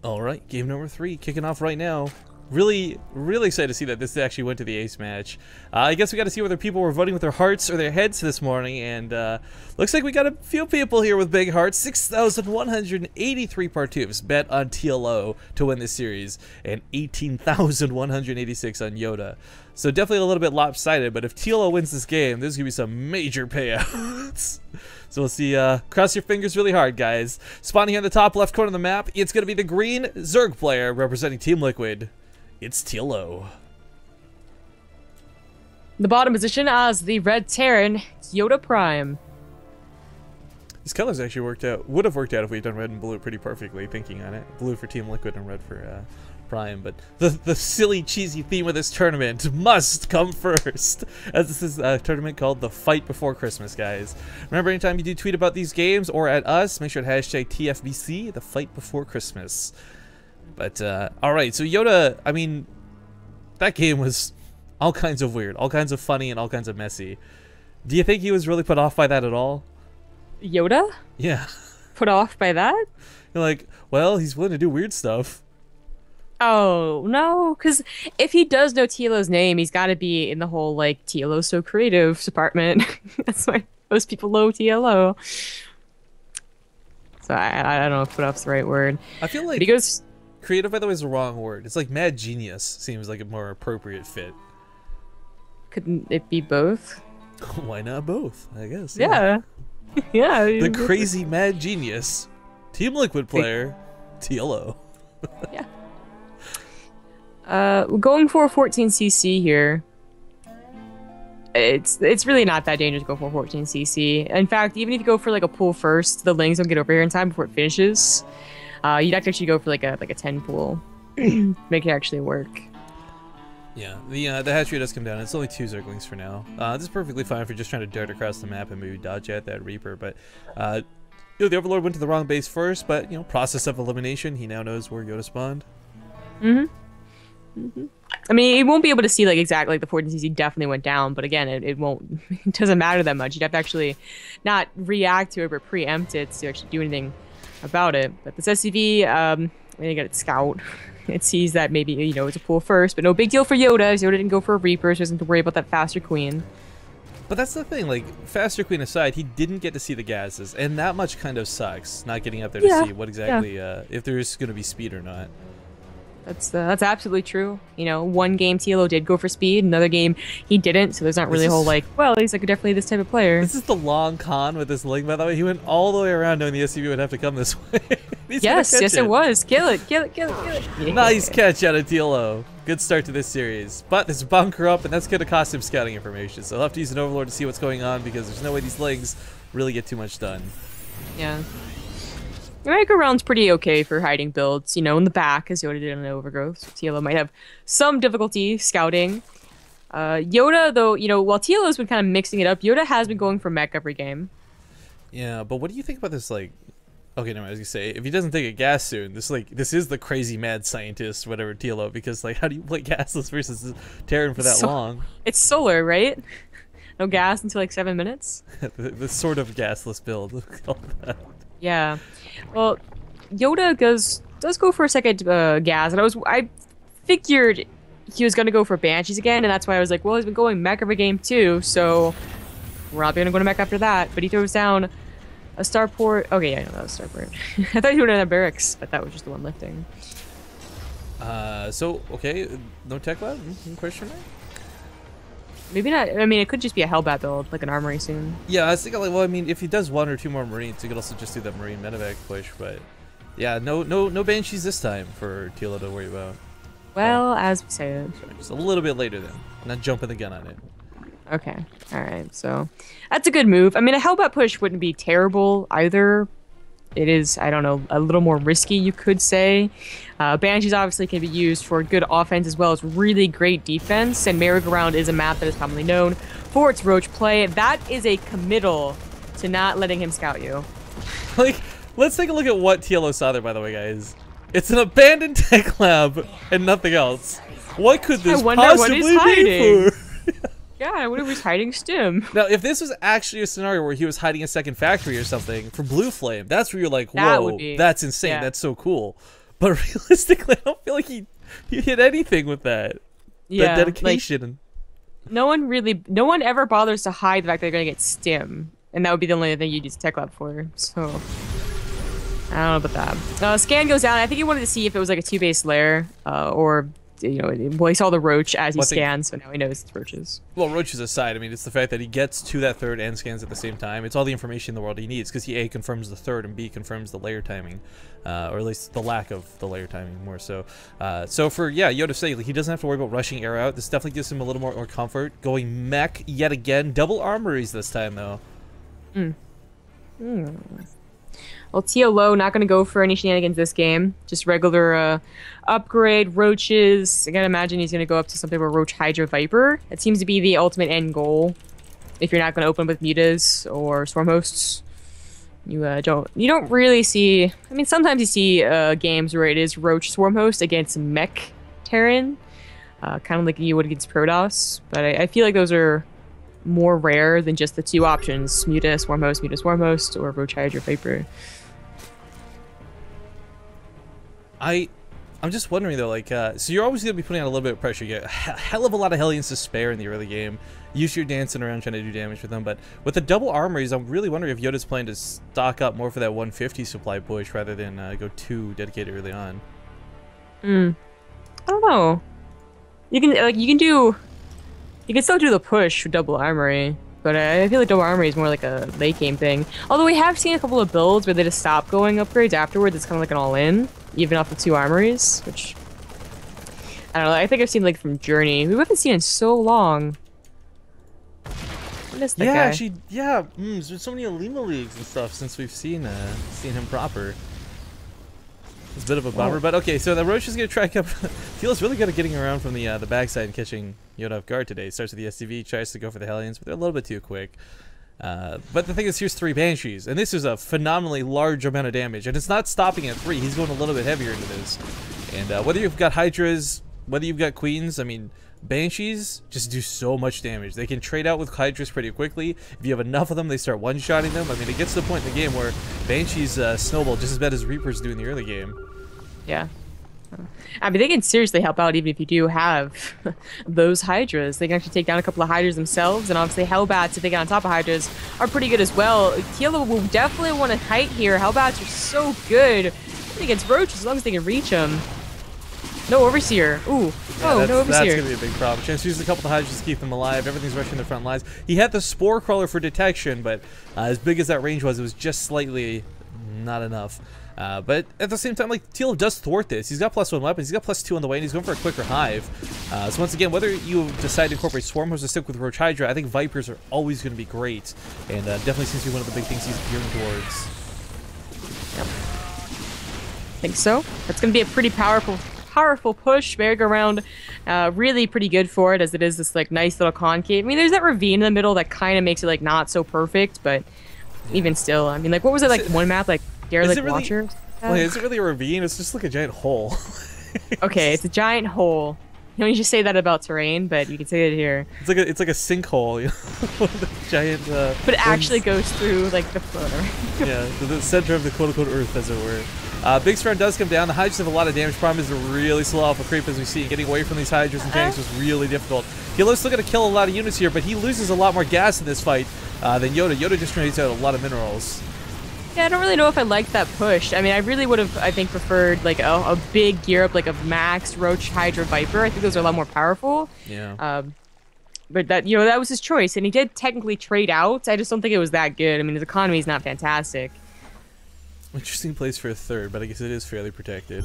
All right, game number 3 kicking off right now. Really excited to see that this actually went to the ace match. I guess we got to see whether people were voting with their hearts or their heads this morning, and looks like we got a few people here with big hearts. 6,183 participants bet on TLO to win this series, and 18,186 on YoDa. So definitely a little bit lopsided, but if TLO wins this game, there's going to be some major payouts. So we'll see, cross your fingers really hard, guys. Spawning here in the top left corner of the map, it's going to be the green Zerg player representing Team Liquid. It's TLO. The bottom position as the red Terran, YoDa Prime. These colors actually would have worked out if we had done red and blue pretty perfectly, thinking on it. Blue for Team Liquid and red for Prime, but the silly, cheesy theme of this tournament must come first, as this is a tournament called the Fight Before Christmas, guys. Remember, anytime you do tweet about these games or at us, make sure to hashtag TFBC, the Fight Before Christmas. But, alright, so YoDa, I mean, that game was all kinds of weird, all kinds of funny, and all kinds of messy. Do you think he was really put off by that at all? YoDa? Yeah. Put off by that? You're like, well, he's willing to do weird stuff. Oh, no, because if he does know TLO's name, he's got to be in the whole, like, TLO so creative department. That's why most people know TLO. So I don't know if put off's the right word. I feel like... But he goes... Creative, by the way, is the wrong word. It's like mad genius seems like a more appropriate fit. Couldn't it be both? Why not both? I guess. Yeah. Yeah. The crazy mad genius. Team Liquid player, TLO. Yeah. We're going for a 14cc here. It's really not that dangerous to go for 14cc. In fact, even if you go for like a pull first, the lanes don't get over here in time before it finishes. You'd have to actually go for like a 10 pool, make it actually work. Yeah, the hatch rate does come down. It's only 2 Zerglings for now. This is perfectly fine for just trying to dart across the map and maybe dodge at that Reaper. But you know, the Overlord went to the wrong base first, but you know, process of elimination. He now knows where YoDa spawned. I mean, he won't be able to see like exactly, like the 14cc definitely went down, but again, it won't. It doesn't matter that much. You'd have to actually not react to it, but preempt it to actually do anything about it. But this SCV, I mean, you got it scout. It sees that maybe, you know, it's a pull first, but no big deal for YoDa. YoDa didn't go for a Reaper, so he doesn't have to worry about that faster queen. But that's the thing, like, faster queen aside, he didn't get to see the gases, and that much kind of sucks, not getting up there to see what exactly, if there's going to be speed or not. That's absolutely true. You know, one game TLO did go for speed, another game he didn't, so there's not really a whole like, well, he's like definitely this type of player. This is the long con with this link, by the way. He went all the way around knowing the SCV would have to come this way. Yes, it was. Kill it. Yeah. Nice catch out of TLO. Good start to this series. But there's a bunker up, and that's going to cost him scouting information, so he'll have to use an Overlord to see what's going on, because there's no way these legs really get too much done. Yeah. The merry-go-round's pretty okay for hiding builds, you know, in the back, as YoDa did in the Overgrowth. So TLO might have some difficulty scouting. YoDa, though, you know, while TLO's been kind of mixing it up, YoDa has been going for mech every game. Yeah, but what do you think about this, like... Okay, no, I was gonna say, if he doesn't take a gas soon, this is the crazy mad scientist, whatever, TLO, because, like, how do you play gasless versus Terran for that long? It's solar, right? No gas until, like, 7 minutes? the sort of gasless build. Yeah. Well, YoDa does go for a second gas, and I figured he was gonna go for Banshees again, and that's why I was like, well, he's been going mech every game too, so we're not gonna go to mech after that. But he throws down a starport. Okay, yeah, I know that was starport. I thought he would have done barracks, but that was just the one lifting. So okay, no tech lab? Question mark? Maybe not. I mean, it could just be a Hellbat build, like an armory soon. Yeah, I was thinking, like, well, I mean, if he does 1 or 2 more Marines, he could also just do that Marine medevac push, but yeah, no Banshees this time for TLO to worry about. Well, as we said. Sorry, just a little bit later then. Not jumping the gun on it. Okay, alright, so that's a good move. I mean, a Hellbat push wouldn't be terrible either. It is, I don't know, a little more risky, you could say. Banshees obviously can be used for good offense as well as really great defense, and Merry-Go-Round is a map that is commonly known for its roach play. That is a committal to not letting him scout you. Like, let's take a look at what TLO saw there, by the way, guys. It's an abandoned tech lab and nothing else. What could this possibly be for? Yeah, what if he's hiding stim? Now, if this was actually a scenario where he was hiding a second factory or something for Blue Flame, that's where you're like, whoa, that's insane. Yeah. That's so cool. But realistically, I don't feel like he hit anything with that. Yeah, that dedication. Like, no one ever bothers to hide the fact that they're gonna get stim, and that would be the only thing you'd use Tech Lab for. So I don't know about that. Scan goes down. I think he wanted to see if it was like a 2-base lair, or well, he saw the roach as he scans, so now he knows it's roaches. Well, roaches aside, I mean, it's the fact that he gets to that third and scans at the same time. It's all the information in the world he needs, because he A, confirms the third, and B, confirms the layer timing, or at least the lack of the layer timing, more so. So for, YoDa say, like, he doesn't have to worry about rushing air out. This definitely gives him a little more comfort. Going mech yet again. Double armories this time, though. Well, TLO not going to go for any shenanigans this game. Just regular upgrade, roaches. I gotta imagine he's going to go up to something with Roach Hydra Viper. That seems to be the ultimate end goal. If you're not going to open with mutas or swarm hosts, you don't really see. I mean, sometimes you see games where it is Roach Swarm Host against Mech Terran, kind of like you would against Protoss. But I feel like those are more rare than just the two options: Muta Swarm Host, or Roach Hydra Viper. I'm just wondering though, like, so you're always gonna be putting out a little bit of pressure. You get a hell of a lot of Hellions to spare in the early game. You're dancing around trying to do damage with them, but with the double armories, I'm really wondering if YoDa's planning to stock up more for that 150 supply push rather than go 2 dedicated early on. I don't know. You can still do the push with double armory, but I feel like double armory is more like a late game thing. Although we have seen a couple of builds where they just stop going upgrades afterwards. It's kind of like an all-in, even off the 2 armories, which I don't know. I think I've seen like from Journey. We haven't seen it in so long. What is that guy? Actually, there's been so many Alima leagues and stuff since we've seen him proper. It's a bit of a bummer, but okay. So the Roach is gonna track up. TLO's really good at getting around from the backside and catching YoDa off guard today. Starts with the SCV, tries to go for the Hellions, but they're a little bit too quick. But the thing is, here's 3 Banshees, and this is a phenomenally large amount of damage, and it's not stopping at 3. He's going a little bit heavier into this. And whether you've got Hydras, whether you've got Queens, I mean, Banshees just do so much damage. They can trade out with Hydras pretty quickly. If you have enough of them, they start one-shotting them. I mean, it gets to the point in the game where Banshees snowball just as bad as Reapers do in the early game. Yeah. I mean, they can seriously help out even if you do have those Hydras. They can actually take down a couple of Hydras themselves, and obviously Hellbats, if they get on top of Hydras, are pretty good as well. TLO will definitely want to kite here. Hellbats are so good against Roach as long as they can reach them. No Overseer. Ooh. No Overseer. That's going to be a big problem. Chance uses a couple of Hydras to keep them alive. Everything's rushing the front lines. He had the Spore Crawler for detection, but as big as that range was, it was just slightly not enough. But at the same time, like, TLO does thwart this. He's got +1 weapons, he's got +2 on the way, and he's going for a quicker hive. So once again, whether you decide to incorporate Swarm Host or stick with Roach Hydra, I think Vipers are always going to be great, and definitely seems to be one of the big things he's gearing towards. Yep. I think so. That's going to be a pretty powerful push. Merry-go-round, really pretty good for it, as it is this like nice little concave. I mean, there's that ravine in the middle that kind of makes it like not so perfect, but even still, I mean, like, what was it, like one map, like Derelict really, Watcher? Well, is it really a ravine? It's just like a giant hole. Okay, it's a giant hole. You don't just say that about terrain, but you can say it here. It's like a sinkhole, you know, the giant. But it actually goes through like the floor. Yeah, the center of the quote-unquote Earth, as it were. Big Sparrow does come down. The Hydras have a lot of damage. Problem is they're really slow off a creep, as we see. Getting away from these Hydras and tanks was really difficult. TLO's still going to kill a lot of units here, but he loses a lot more gas in this fight than YoDa. YoDa just trades out a lot of minerals. Yeah, I don't really know if I liked that push. I mean, I really would have, I think, preferred like a big gear up, like a max Roach Hydra Viper. I think those are a lot more powerful. Yeah. But that, that was his choice, and he did technically trade out. I just don't think it was that good. I mean, his economy is not fantastic. Interesting place for a third, but I guess it is fairly protected.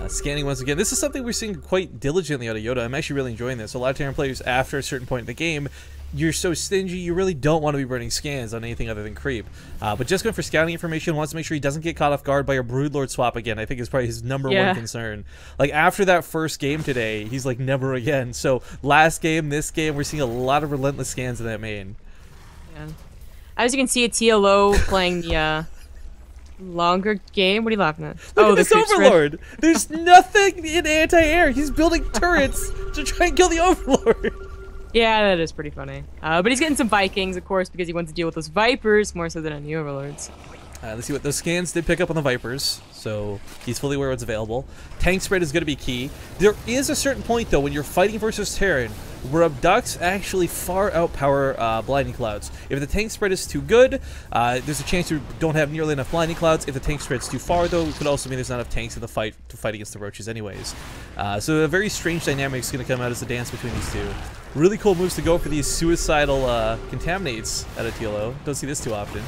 Scanning once again. This is something we're seeing quite diligently out of YoDa. I'm actually really enjoying this. A lot of Terran players, after a certain point in the game, you're so stingy, you really don't want to be burning scans on anything other than creep. But just going for scouting information, wants to make sure he doesn't get caught off guard by a Broodlord swap again. I think is probably his number one concern. Like, after that first game today, he's like, never again. So last game, this game, we're seeing a lot of relentless scans in that main. Yeah. As you can see, a TLO playing the longer game. What are you laughing at? Look at this Overlord. There's nothing in anti-air. He's building turrets to try and kill the Overlord. Yeah, that is pretty funny. But he's getting some Vikings, of course, because he wants to deal with those Vipers more so than any Overlords. Let's see what those scans did pick up on the Vipers, so he's fully aware what's available. Tank spread is going to be key. There is a certain point, though, when you're fighting versus Terran, where Abducts actually far outpower Blinding Clouds. If the tank spread is too good, there's a chance you don't have nearly enough Blinding Clouds. If the tank spread's too far, though, it could also mean there's not enough tanks in the fight to fight against the Roaches anyways. So a very strange dynamic is going to come out as a dance between these two. Really cool moves to go for these suicidal contaminates out of TLO. Don't see this too often.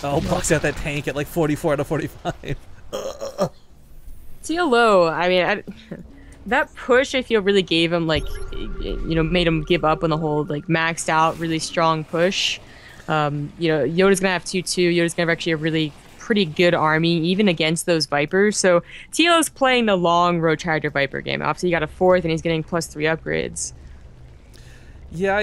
Oh, blocks out that tank at like 44 out of 45. TLO, I mean, that push I feel really gave him, like, you know, made him give up on the whole, like, maxed out, really strong push. You know, YoDa's gonna have 2-2. YoDa's gonna have actually a really pretty good army, even against those Vipers. So TLO's playing the long Roach Hydra Viper game. Obviously, he got a 4th, and he's getting +3 upgrades. Yeah,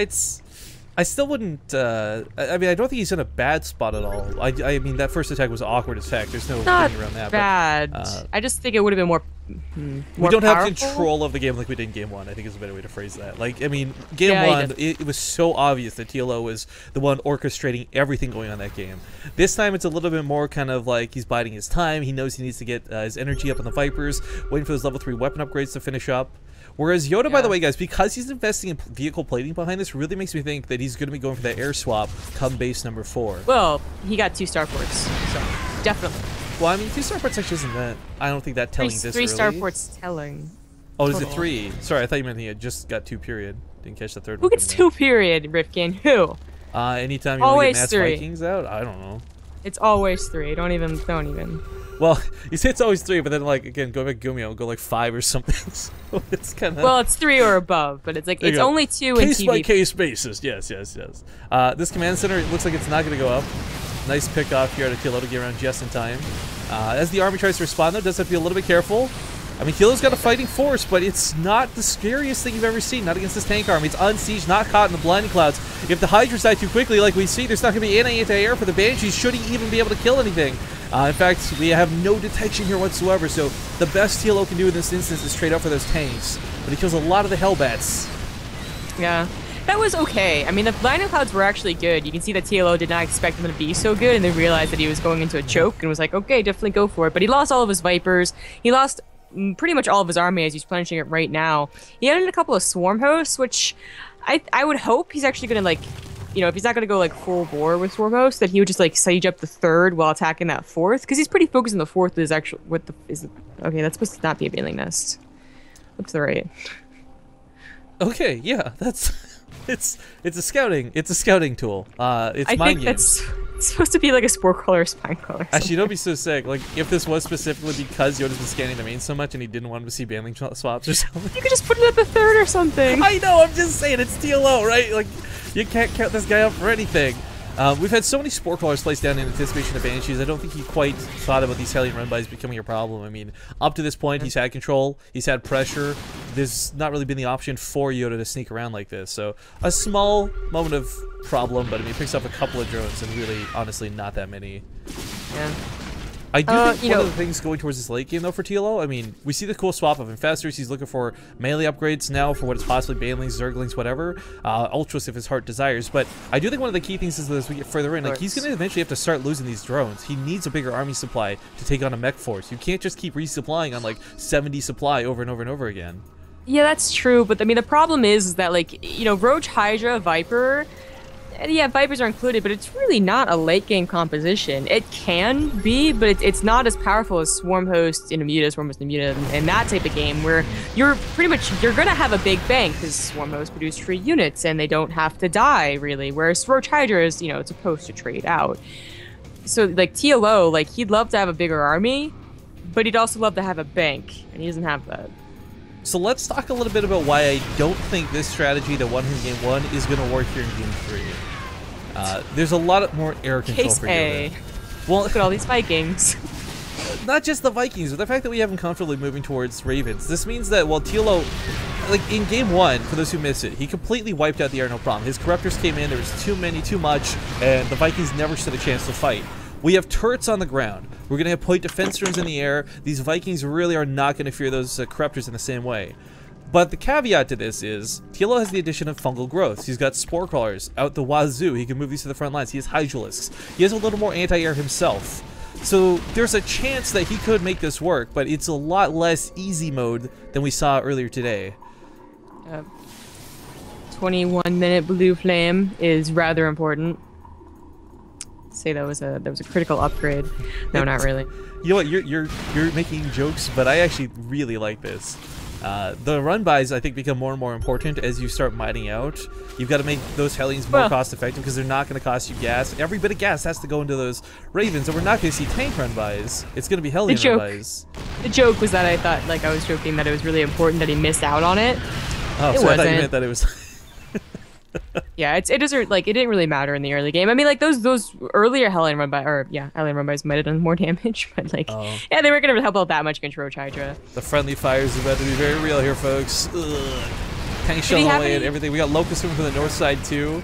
I still wouldn't, I mean, I don't think he's in a bad spot at all. I mean, that first attack was awkward as heck. There's no getting around that. Bad. But, I just think it would have been more we don't powerful. have control of the game like we did in Game 1, I think is a better way to phrase that. Like, I mean, Game 1, it was so obvious that TLO was the one orchestrating everything going on in that game. This time, it's a little bit more kind of like he's biding his time. He knows he needs to get his energy up on the Vipers, waiting for those level 3 weapon upgrades to finish up. Whereas YoDa, by the way, guys, because he's investing in vehicle plating behind this, really makes me think that he's going to be going for that air swap come base number 4. Well, he got 2 starports, so definitely. Well, I mean, 2 starports actually isn't that. I don't think that telling this three early. 3 starports telling. Oh, is it 3? Sorry, I thought you meant he had just got 2 period. Didn't catch the third Who one. Who gets 2 period, Rifkin? Who? Anytime you want to get Matt's 3. Vikings out? I don't know. It's always 3. Don't even. Well, you say it's always 3, but then, like, again, go back Gumio, go like 5 or something. So it's kind of... Well, it's 3 or above, but it's like, it's only 2 in case by case basis. Yes. This command center, it looks like it's not going to go up. Nice pick off here to TLO to get around just in time. As the army tries to respond, though, does have to be a little bit careful. I mean, TLO's got a fighting force, but it's not the scariest thing you've ever seen. Not against this tank army. It's unsieged, not caught in the blinding clouds. If the Hydras die too quickly, like we see, there's not going to be any anti-air for the Banshees. Should he even be able to kill anything? In fact, we have no detection here whatsoever, so the best TLO can do in this instance is trade up for those tanks. But he kills a lot of the Hellbats. Yeah. That was okay. I mean, the blinding clouds were actually good. You can see that TLO did not expect them to be so good, and they realized that he was going into a choke and was like, okay, definitely go for it. But he lost all of his Vipers. He lost pretty much all of his army as he's plenishing it right now. He added a couple of Swarm Hosts, which I would hope he's actually going to, like, you know, if he's not going to go, like, full bore with Swarm Hosts, that he would just, like, siege up the 3rd while attacking that 4th, because he's pretty focused on the 4th with his actual, okay, that's supposed to not be a Baneling Nest. Look to the right. Okay, yeah, that's... It's a scouting tool. It's mind games. It's supposed to be like a spore crawler or spine crawler. Actually, that'd be so sick. Like, if this was specifically because YoDa's been scanning the main so much and he didn't want him to see Baneling swaps or something. You could just put it at the 3rd or something. I know, I'm just saying, it's TLO, right? Like, you can't count this guy out for anything. We've had so many spore crawlers placed down in anticipation of Banshees. I don't think he quite thought about these Hellion run-bys becoming a problem. I mean, up to this point, he's had control, he's had pressure. There's not really been the option for YoDa to sneak around like this. So, a small moment of problem, but I mean, he picks up a couple of drones and really, honestly, not that many. Yeah. I do think one of the things going towards this late game, though, for TLO, I mean, we see the cool swap of Infestors. He's looking for melee upgrades now for what is possibly Banelings, Zerglings, whatever. Ultras if his heart desires. But I do think one of the key things is that as we get further in, like, he's going to eventually have to start losing these drones. He needs a bigger army supply to take on a mech force. You can't just keep resupplying on, like, 70 supply over and over and over again. Yeah, that's true. But, I mean, the problem is that, like, you know, Roach, Hydra, Viper... Yeah, Vipers are included, but it's really not a late-game composition. It can be, but it's not as powerful as Swarm Host in Amuta, Swarm Host in Amuta, and that type of game where you're going to have a big bank because Swarm Hosts produce free units and they don't have to die, really, whereas Roach Hydra is, you know, it's supposed to trade out. So, like, TLO, like, he'd love to have a bigger army, but he'd also love to have a bank, and he doesn't have that. So let's talk a little bit about why I don't think this strategy that won him Game 1 is going to work here in Game 3. There's a lot more air control Case for A. YoDa. Well, look at all these Vikings. Not just the Vikings, but the fact that we have him comfortably moving towards Ravens. This means that while TLO, like in Game 1, for those who missed it, he completely wiped out the air, no problem. His Corruptors came in, there was too many, too much, and the Vikings never stood a chance to fight. We have turrets on the ground. We're going to have point defense rooms in the air. These Vikings really are not going to fear those Corruptors in the same way. But the caveat to this is, TLO has the addition of fungal growths. He's got spore crawlers out the wazoo. He can move these to the front lines. He has hydralisks. He has a little more anti-air himself. So there's a chance that he could make this work, but it's a lot less easy mode than we saw earlier today. 21-minute blue flame is rather important. Say that was a critical upgrade. No, not really. You know what? You're making jokes, but I actually really like this. The run buys, I think, become more and more important as you start mining out. You've got to make those Hellions more cost effective because they're not going to cost you gas. Every bit of gas has to go into those Ravens, and we're not going to see tank run buys. It's going to be Hellion run buys. The joke was that I thought, like, I was joking that it was really important that he missed out on it. Oh, so I thought you meant that it was. Yeah, it doesn't, like, it didn't really matter in the early game. I mean, like, those earlier Hellion run by, or yeah, Hellion run bys might have done more damage, but like, yeah, they weren't gonna help out that much against Roach Hydra. The friendly fire is about to be very real here, folks. Tank shelling away and everything. We got Locust coming from the north side too.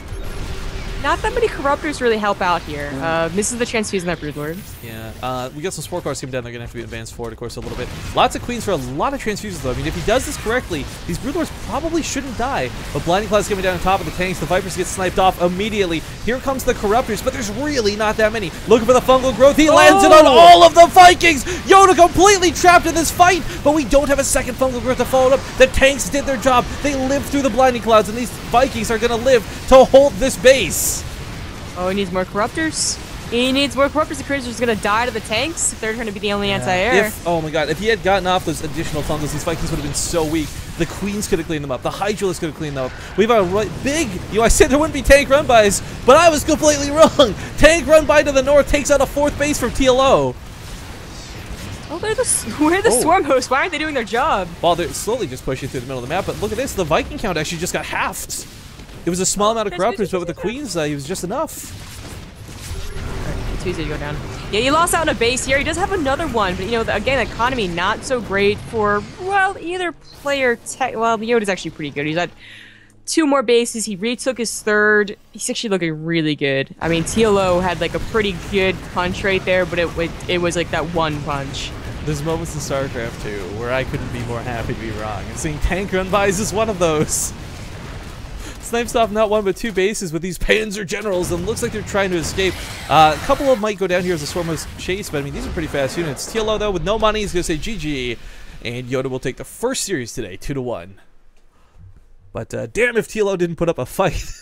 Not that many Corruptors really help out here. This is the chance to use that Broodlord. Yeah, we got some Spore Cars coming down. They're going to have to be advanced forward, of course, a little bit. Lots of Queens for a lot of transfusions, though. I mean, if he does this correctly, these Broodlords probably shouldn't die. But Blinding Cloud's coming down on top of the tanks. The Vipers get sniped off immediately. Here comes the Corruptors, but there's really not that many. Looking for the fungal growth. He lands it on all of the Vikings. YoDa completely trapped in this fight, but we don't have a second fungal growth to follow it up. The tanks did their job. They lived through the Blinding Clouds, and these Vikings are going to live to hold this base. Oh, he needs more Corruptors. He needs more Corruptors. The Critters are going to die to the tanks if they're going to be the only anti-air. Oh my god, if he had gotten off those additional fungals, these Vikings would have been so weak. The Queens could have cleaned them up. The Hydralisk could have cleaned them up. We've got a big... I said there wouldn't be tank run bys, but I was completely wrong. Tank run by to the north takes out a 4th base from TLO. Oh, where are the Swarm hosts? Why aren't they doing their job? Well, they're slowly just pushing through the middle of the map, but look at this. The Viking count actually just got halved. It was a small amount of Corruptors, but with the Queens, he was just enough. It's easy to go down. Yeah, he lost out on a base here. He does have another one, but, you know, again, the economy not so great for, well, either player. Well, YoDa's actually pretty good. He's had 2 more bases. He retook his 3rd. He's actually looking really good. I mean, TLO had, like, a pretty good punch right there, but it was, like, that one punch. There's moments in StarCraft 2 where I couldn't be more happy to be wrong, and seeing tank run bys is one of those. Snipes off not 1 but 2 bases with these Panzer Generals, and looks like they're trying to escape. A couple of them might go down here as a Swarm host chase, but I mean, these are pretty fast units. TLO, though, with no money, is going to say GG, and YoDa will take the first series today, 2-1. But damn if TLO didn't put up a fight.